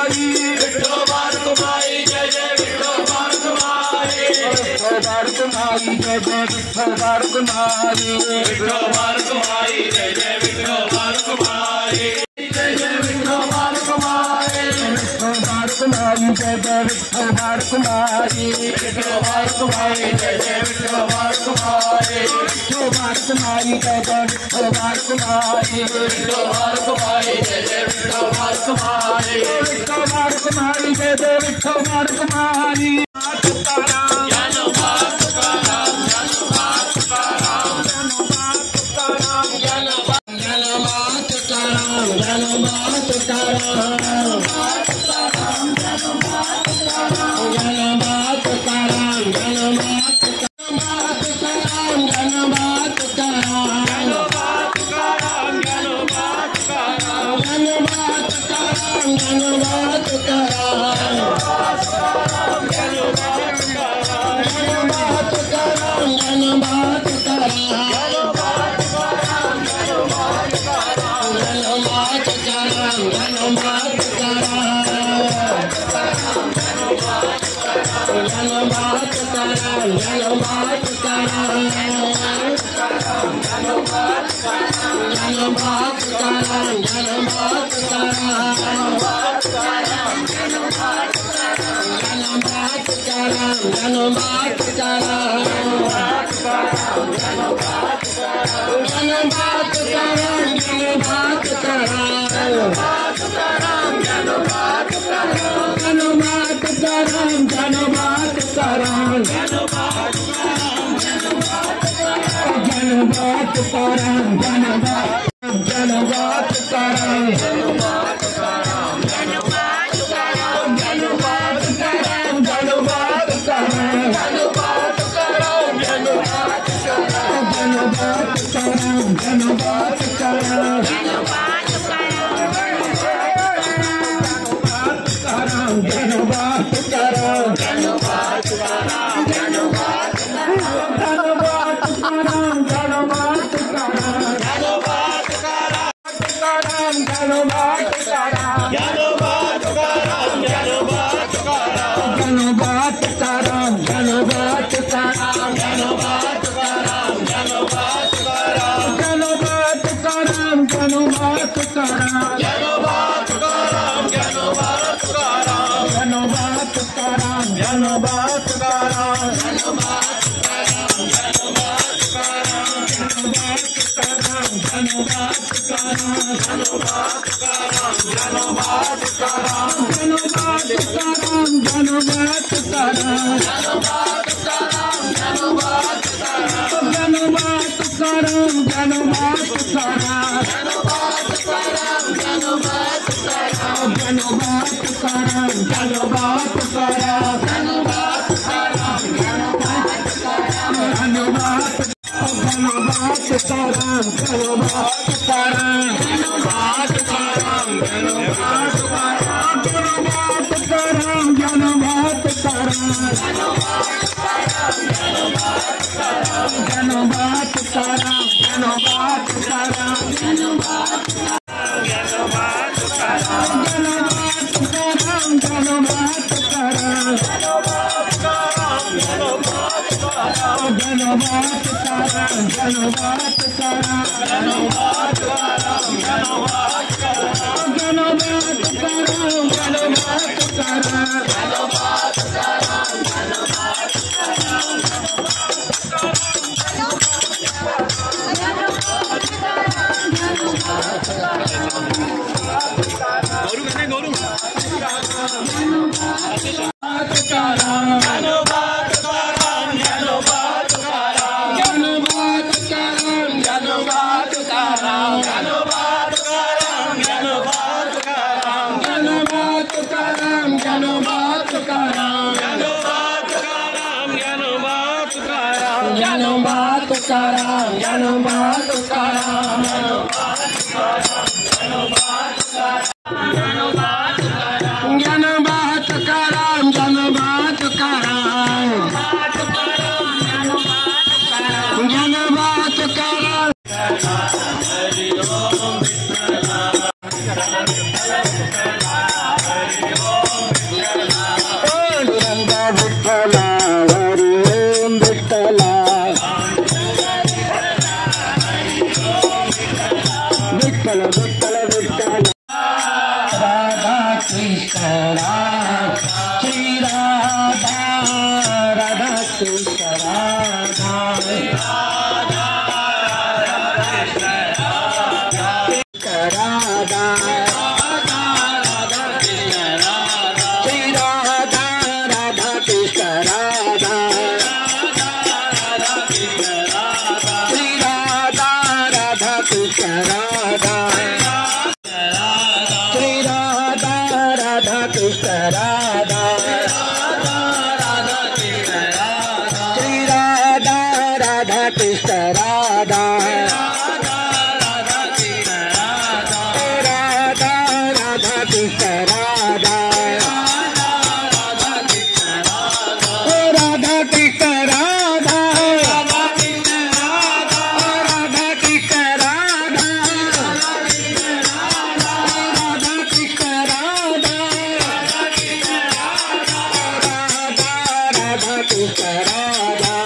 कुमारी विठोबार कुमारी जय जय विठोबार कुमारी विठोबार कुमारी जय जय विठोबार कुमारी विठोबार कुमारी जय जय विठोबार कुमारी जय जय विठोबार कुमारी विठोबार कुमारी जय जय विठोबार कुमारी विठोबार कुमारी जय जय विठोबार कुमारी विठोबार कुमारी जय जय विठोबार कुमारी विठोबार कुमारी जय जय विठोबार कुमारी विठोबार कुमारी जय जय विठोबार कुमारी Tukaram Dnyanoba Tukaram Dnyanoba Tukaram Dnyanoba Tukaram Dnyanoba Tukaram Dnyanoba Tukaram Krishna Radha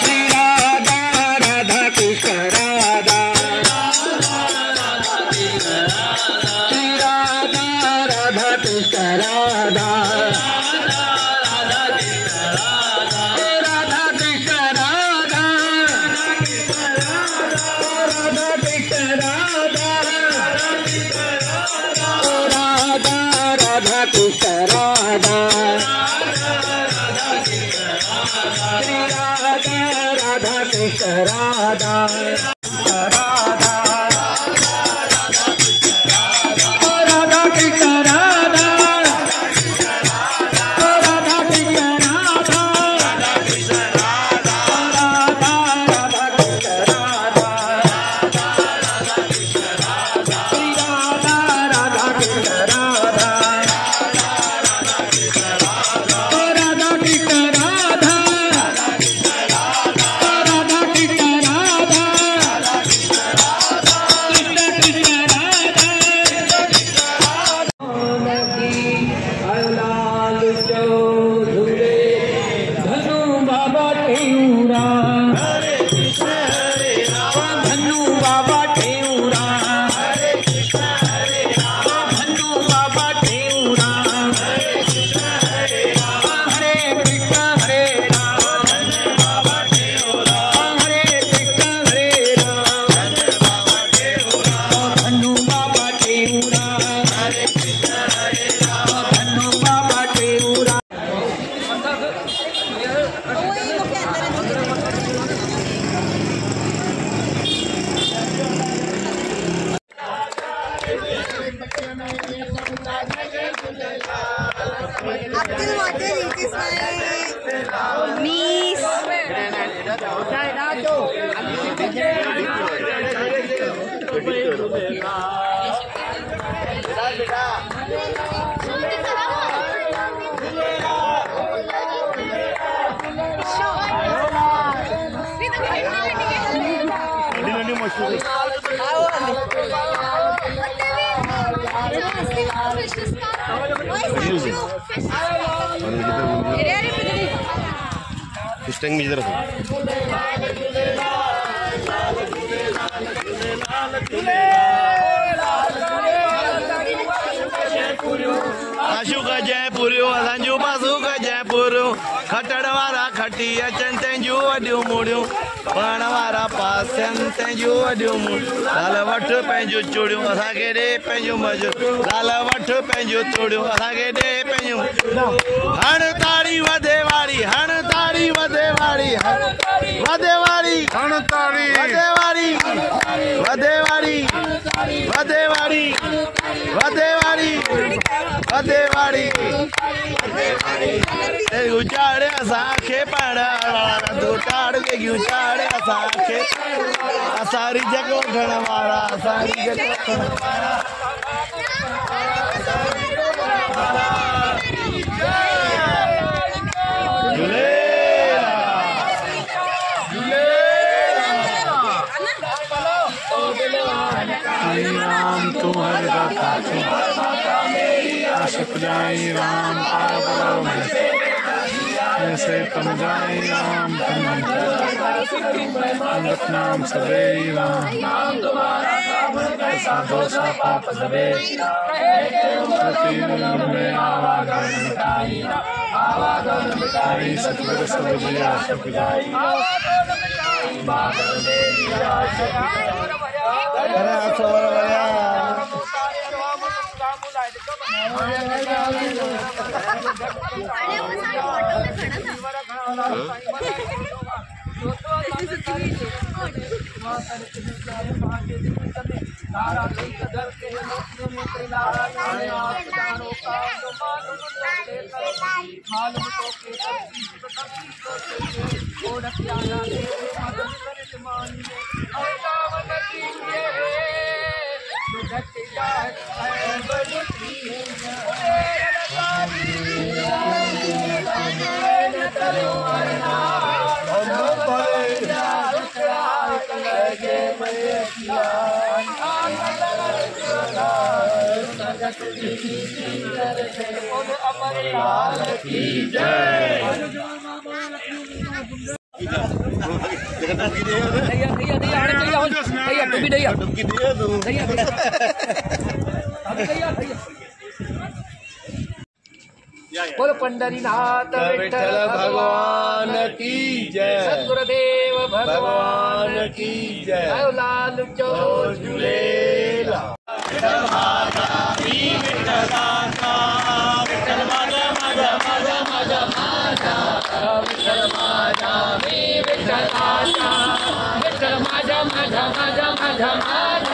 Shri Radha Radha Krishna Radha Shri Radha Radha Krishna Radha Krishna Radha Shri Radha Radha Krishna Radha Radha Radha Krishna Radha Radha Krishna Radha Radha Krishna Radha Radha Radha Krishna Radha Shri Radha Radha Krishna Radha Abdul water reaches my knees. Fish tank में इधर आशु का जयपुर असांजू बासु का जयपुर खटड़ वारा खटी अचन तंजू वडियूं मुड़ियूं पण वारा पासन तंजू वडियूं लाल वठ पंहिंजूं चूड़ियूं असांखे ॾे पंहिंजूं मजो लाल वठ पंहिंजूं चूड़ियूं असांखे ॾे पंहिंजूं हण ताड़ी वधे वारी हण ताड़ी वधे वारी वधे वारी हण ताड़ी वधे वारी वधे वारी वधे वारी वधे वारी वधे वारी उचाड़े असांखे पाण तूं टाड़ लॻी उचाड़े असांखे असांजी जॻह वठण वारा असांजी जॻह वठण वारा राम तुम्हारे दाता आशिक जाई राम ऐसे तुम जाई राम अंगत नाम सबे राम साधो सा पाप सबे में आवागमन मिटाई सतगुरु सब जिया सब जाई अमरलाल की जय। बोल पंढरीनाथ विठ्ठल भगवान की जय। सद्गुरुदेव भगवान की जय। लाल जो झुलेला विठ्ठल माझा मी विठ्ठलाचा विठ्ठल माझा माझा माझा माझा माझा विठ्ठल माझा मी विठ्ठलाचा विठ्ठल माझा माझा माझा माझा माझा